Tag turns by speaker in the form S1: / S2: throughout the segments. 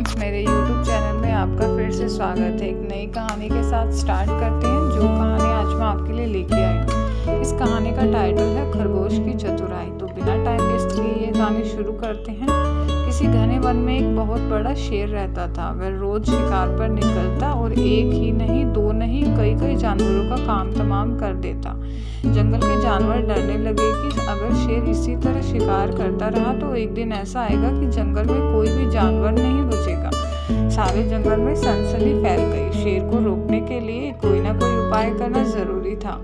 S1: Friends, मेरे YouTube channel में आपका फिर से स्वागत है। एक नई कहानी के साथ स्टार्ट करते हैं। जो कहानी आज मैं आपके लिए लेके आई हूँ, इस कहानी का टाइटल है खरगोश की चतुराई। तो बिना टाइम वेस्ट किए ये कहानी शुरू करते हैं। किसी घने वन में एक बहुत बड़ा शेर रहता था। वह रोज शिकार पर निकलता और एक ही नहीं, दो नहीं, कई कई जानवरों का काम तमाम कर देता। जंगल के जानवर डरने लगे कि अगर शेर इसी तरह शिकार करता रहा तो एक दिन ऐसा आएगा कि जंगल में कोई भी जानवर नहीं बचेगा। सारे जंगल में सनसनी फैल गई। शेर को रोकने के लिए कोई ना कोई उपाय करना जरूरी था।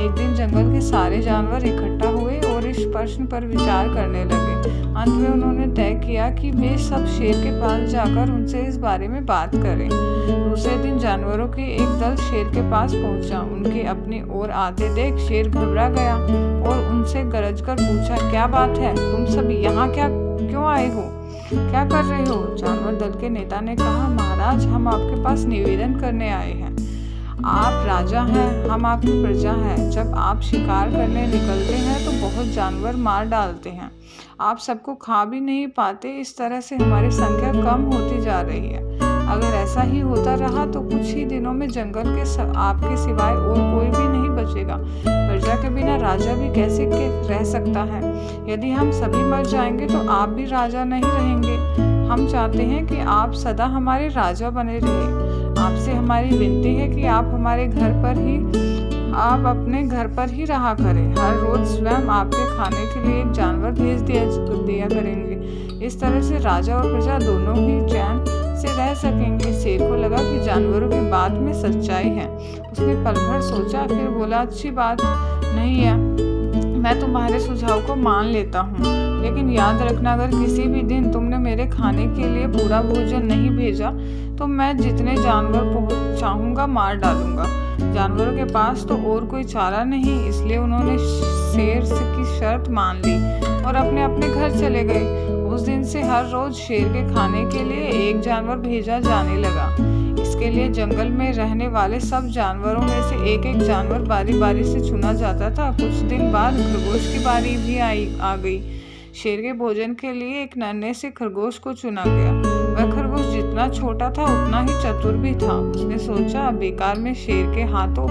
S1: एक दिन जंगल के सारे जानवर इकट्ठा हुए और इस प्रश्न पर विचार करने लगे। अंत में उन्होंने तय किया कि वे सब शेर के पास जाकर उनसे इस बारे में बात करें। दूसरे दिन जानवरों के एक दल शेर के पास पहुंचा। उनके अपनी ओर आते देख शेर घबरा गया और उनसे गरजकर पूछा, क्या बात है? तुम सब यहाँ क्यों आए हो? क्या कर रहे हो? जानवर दल के नेता ने कहा, महाराज, हम आपके पास निवेदन करने आए हैं। आप राजा हैं, हम आपकी प्रजा हैं। जब आप शिकार करने निकलते हैं तो बहुत जानवर मार डालते हैं। आप सबको खा भी नहीं पाते। इस तरह से हमारी संख्या कम होती जा रही है। अगर ऐसा ही होता रहा तो कुछ ही दिनों में जंगल के आपके सिवाय और कोई भी नहीं बचेगा। प्रजा के बिना राजा भी कैसे रह सकता है? यदि हम सभी मर जाएंगे तो आप भी राजा नहीं रहेंगे। हम चाहते हैं कि आप सदा हमारे राजा बने रहे। आपसे हमारी विनती है कि आप अपने घर पर ही रहा करें। हर रोज स्वयं आपके खाने के लिए एक जानवर भेज दिया करेंगे। इस तरह से राजा और प्रजा दोनों ही चैन से रह सकेंगे। शेर को लगा कि जानवरों की बात में सच्चाई है। उसने पल भर सोचा, फिर बोला, अच्छी बात नहीं है, मैं तुम्हारे सुझाव को मान लेता हूँ, लेकिन याद रखना, अगर किसी भी दिन तुमने मेरे खाने के लिए पूरा भोजन नहीं भेजा तो मैं जितने जानवर चाहूँगा मार डालूंगा। जानवरों के पास तो और कोई चारा नहीं, इसलिए उन्होंने शेर की शर्त मान ली और अपने अपने घर चले गए। उस दिन से हर रोज शेर के खाने के लिए एक जानवर भेजा जाने लगा। इसके लिए जंगल में रहने वाले सब जानवरों में से एक एक जानवर बारी बारी से चुना जाता था। कुछ दिन बाद खरगोश की बारी भी आ गई। शेर के भोजन के लिए एक नन्हे से खरगोश को चुना गया। वह खरगोश जितना छोटा था उतना ही चतुर भी था। उसने सोचा, बेकार में शेर के हाथों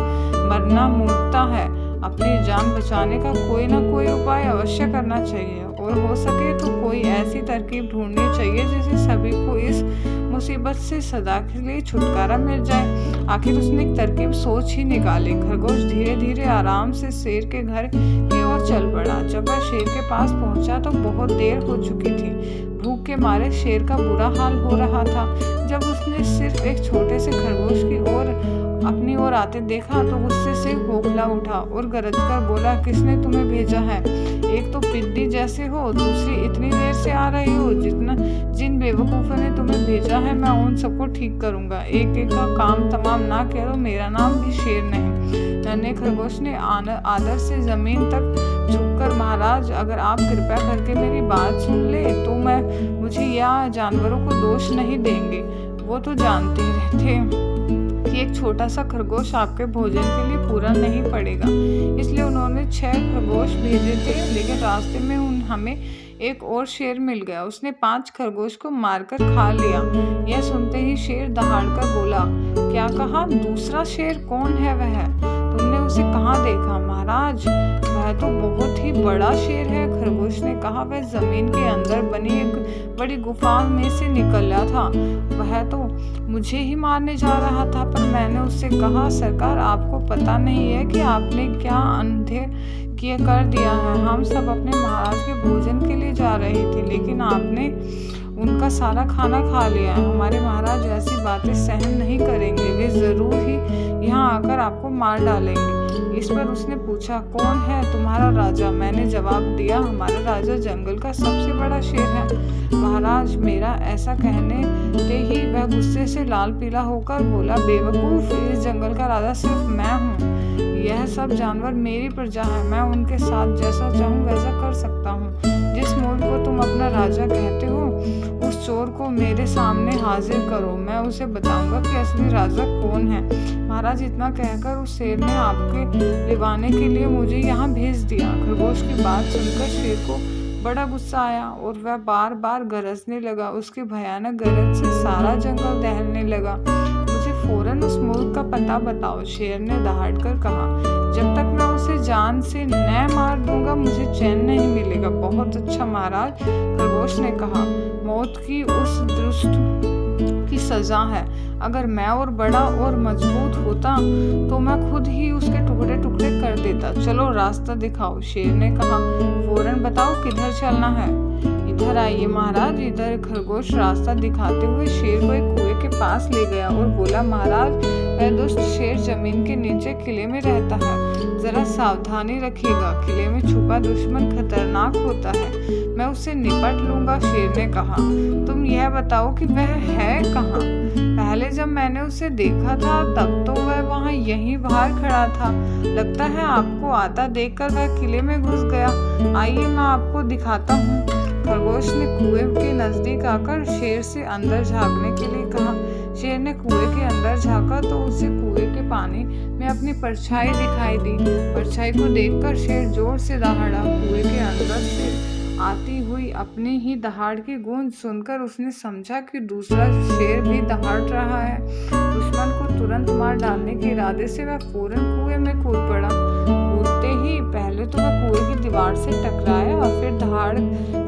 S1: मरना मूर्खता है। अपनी जान बचाने का कोई ना कोई उपाय अवश्य करना चाहिए और हो सके तो कोई ऐसी तरकीब ढूंढनी चाहिए जिससे सभी को इस मुसीबत से सदा के लिए छुटकारा मिल जाए। आखिर उसने एक तरकीब सोच ही निकाली। खरगोश धीरे धीरे आराम से शेर के घर की ओर चल पड़ा। जब वह शेर के पास पहुंचा तो बहुत देर हो चुकी थी। भूख के मारे शेर का बुरा हाल हो रहा था। जब उसने सिर्फ एक छोटे से खरगोश की ओर अपनी ओर आते देखा तो गुस्से से खोखला उठा और गरजकर बोला, किसने तुम्हें भेजा है? एक तो पिड्डी जैसे हो, दूसरी इतनी देर से आ रही हो। जिन बेवकूफ़ों ने तुम्हें भेजा है मैं उन सबको ठीक करूंगा। एक एक का काम तमाम ना करो, मेरा नाम भी शेर नहीं। नन्हे खरगोश ने आदर से जमीन तक झुककर, महाराज, अगर आप कृपया करके मेरी बात सुन ले तो मुझे या जानवरों को दोष नहीं देंगे। वो तो जानते रहते कि एक छोटा सा खरगोश आपके भोजन के लिए पूरा नहीं पड़ेगा, इसलिए उन्होंने 6 खरगोश भेजे थे। लेकिन रास्ते में हमें एक और शेर मिल गया। उसने 5 खरगोश को मारकर खा लिया। यह सुनते ही शेर दहाड़कर बोला, क्या कहा? दूसरा शेर कौन है वह? तुमने उसे कहाँ देखा? महाराज, वह तो बहुत ही बड़ा शेर है। खरगोश ने कहा, वह जमीन के अंदर बनी एक बड़ी गुफा में से निकला था। वह तो मुझे ही मारने जा रहा था, पर मैंने उससे कहा, सरकार, आपको पता नहीं है कि आपने क्या अंधे कर दिया है। हम सब अपने महाराज के भोजन के लिए जा रहे थे, लेकिन आपने उनका सारा खाना खा लिया है। हमारे महाराज ऐसी बातें सहन नहीं करेंगे। वे जरूर ही यहाँ आकर आपको मार डालेंगे। इस पर उसने पूछा, कौन है तुम्हारा राजा? मैंने जवाब दिया, हमारा राजा जंगल का सबसे बड़ा शेर है। महाराज, मेरा ऐसा कहने ते ही वह गुस्से से लाल पीला होकर बोला, बेवकूफ, इस जंगल का राजा सिर्फ मैं हूँ। यह सब जानवर मेरी प्रजा है। मैं उनके साथ जैसा चाहूँ वैसा कर सकता हूँ। जिस मूर्ख को तुम अपना राजा कहते हो, उस चोर को मेरे सामने हाजिर करो। मैं उसे बताऊंगा कि असली राजा कौन है। महाराज, इतना कहकर उस शेर ने आपके लिवाने के लिए मुझे यहाँ भेज दिया। खरगोश की बात सुनकर शेर को बड़ा गुस्सा आया और वह बार बार गरजने लगा। उसकी भयानक गरज से सारा जंगल दहलने लगा। मुझे फौरन उस मुल्क का पता बताओ, शेर ने दहाड़ कर कहा। जब तक मैं उसे जान से न मार दूंगा मुझे चैन नहीं मिलेगा। बहुत अच्छा महाराज, खरगोश ने कहा। मौत की उस दुष्ट की सजा है। अगर मैं और बड़ा और मजबूत होता तो मैं खुद ही उसके टुकड़े टुकड़े कर देता। चलो रास्ता दिखाओ, शेर ने कहा। फौरन बताओ किधर चलना है। इधर आइए महाराज। इधर खरगोश रास्ता दिखाते हुए शेर को एक कुएं के पास ले गया और बोला, महाराज वह दुष्ट शेर जमीन के नीचे किले में रहता है, जरा सावधानी रखिएगा। किले में छुपा दुश्मन खतरनाक होता है, मैं उससे निपट लूंगा। शेर ने कहा, तुम यह बताओ कि वह है कहाँ? पहले जब मैंने उसे देखा था तब तो वह वहाँ यहीं बाहर खड़ा था। लगता है आपको आता देखकर वह किले में घुस गया। आइए मैं आपको दिखाता हूँ। खरगोश ने कुएं के नजदीक आकर शेर से अंदर झांकने के लिए कहा। शेर ने कुएं के अंदर झांका तो उसे कुएं के पानी में अपनी परछाई दिखाई दी। परछाई को देखकर शेर जोर से दहाड़ा। कुएं के अंदर से आती हुई अपनी ही दहाड़ की गूंज सुनकर उसने समझा कि दूसरा शेर भी दहाड़ रहा है। दुश्मन को तुरंत मार डालने के इरादे से वह फौरन कुएं में कूद पड़ा। कूदते ही पहले तो वह कुएं की दीवार से टकराया और फिर दहाड़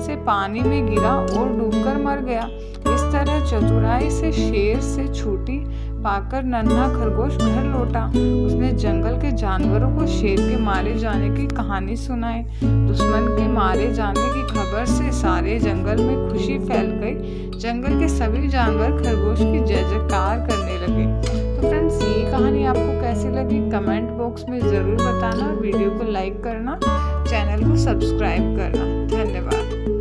S1: से पानी में गिरा और डूबकर मर गया। इस तरह चतुराई से शेर से छूटी पाकर नन्हा खरगोश घर लौटा। उसने जंगल के जानवरों को शेर के मारे जाने की कहानी सुनाई। दुश्मन के मारे जाने की खबर से सारे जंगल में खुशी फैल गई। जंगल के सभी जानवर खरगोश की जय जयकार करने लगे। तो फ्रेंड्स, ये कहानी आपको कैसी लगी कमेंट बॉक्स में ज़रूर बताना। वीडियो को लाइक करना, चैनल को सब्सक्राइब करना। धन्यवाद।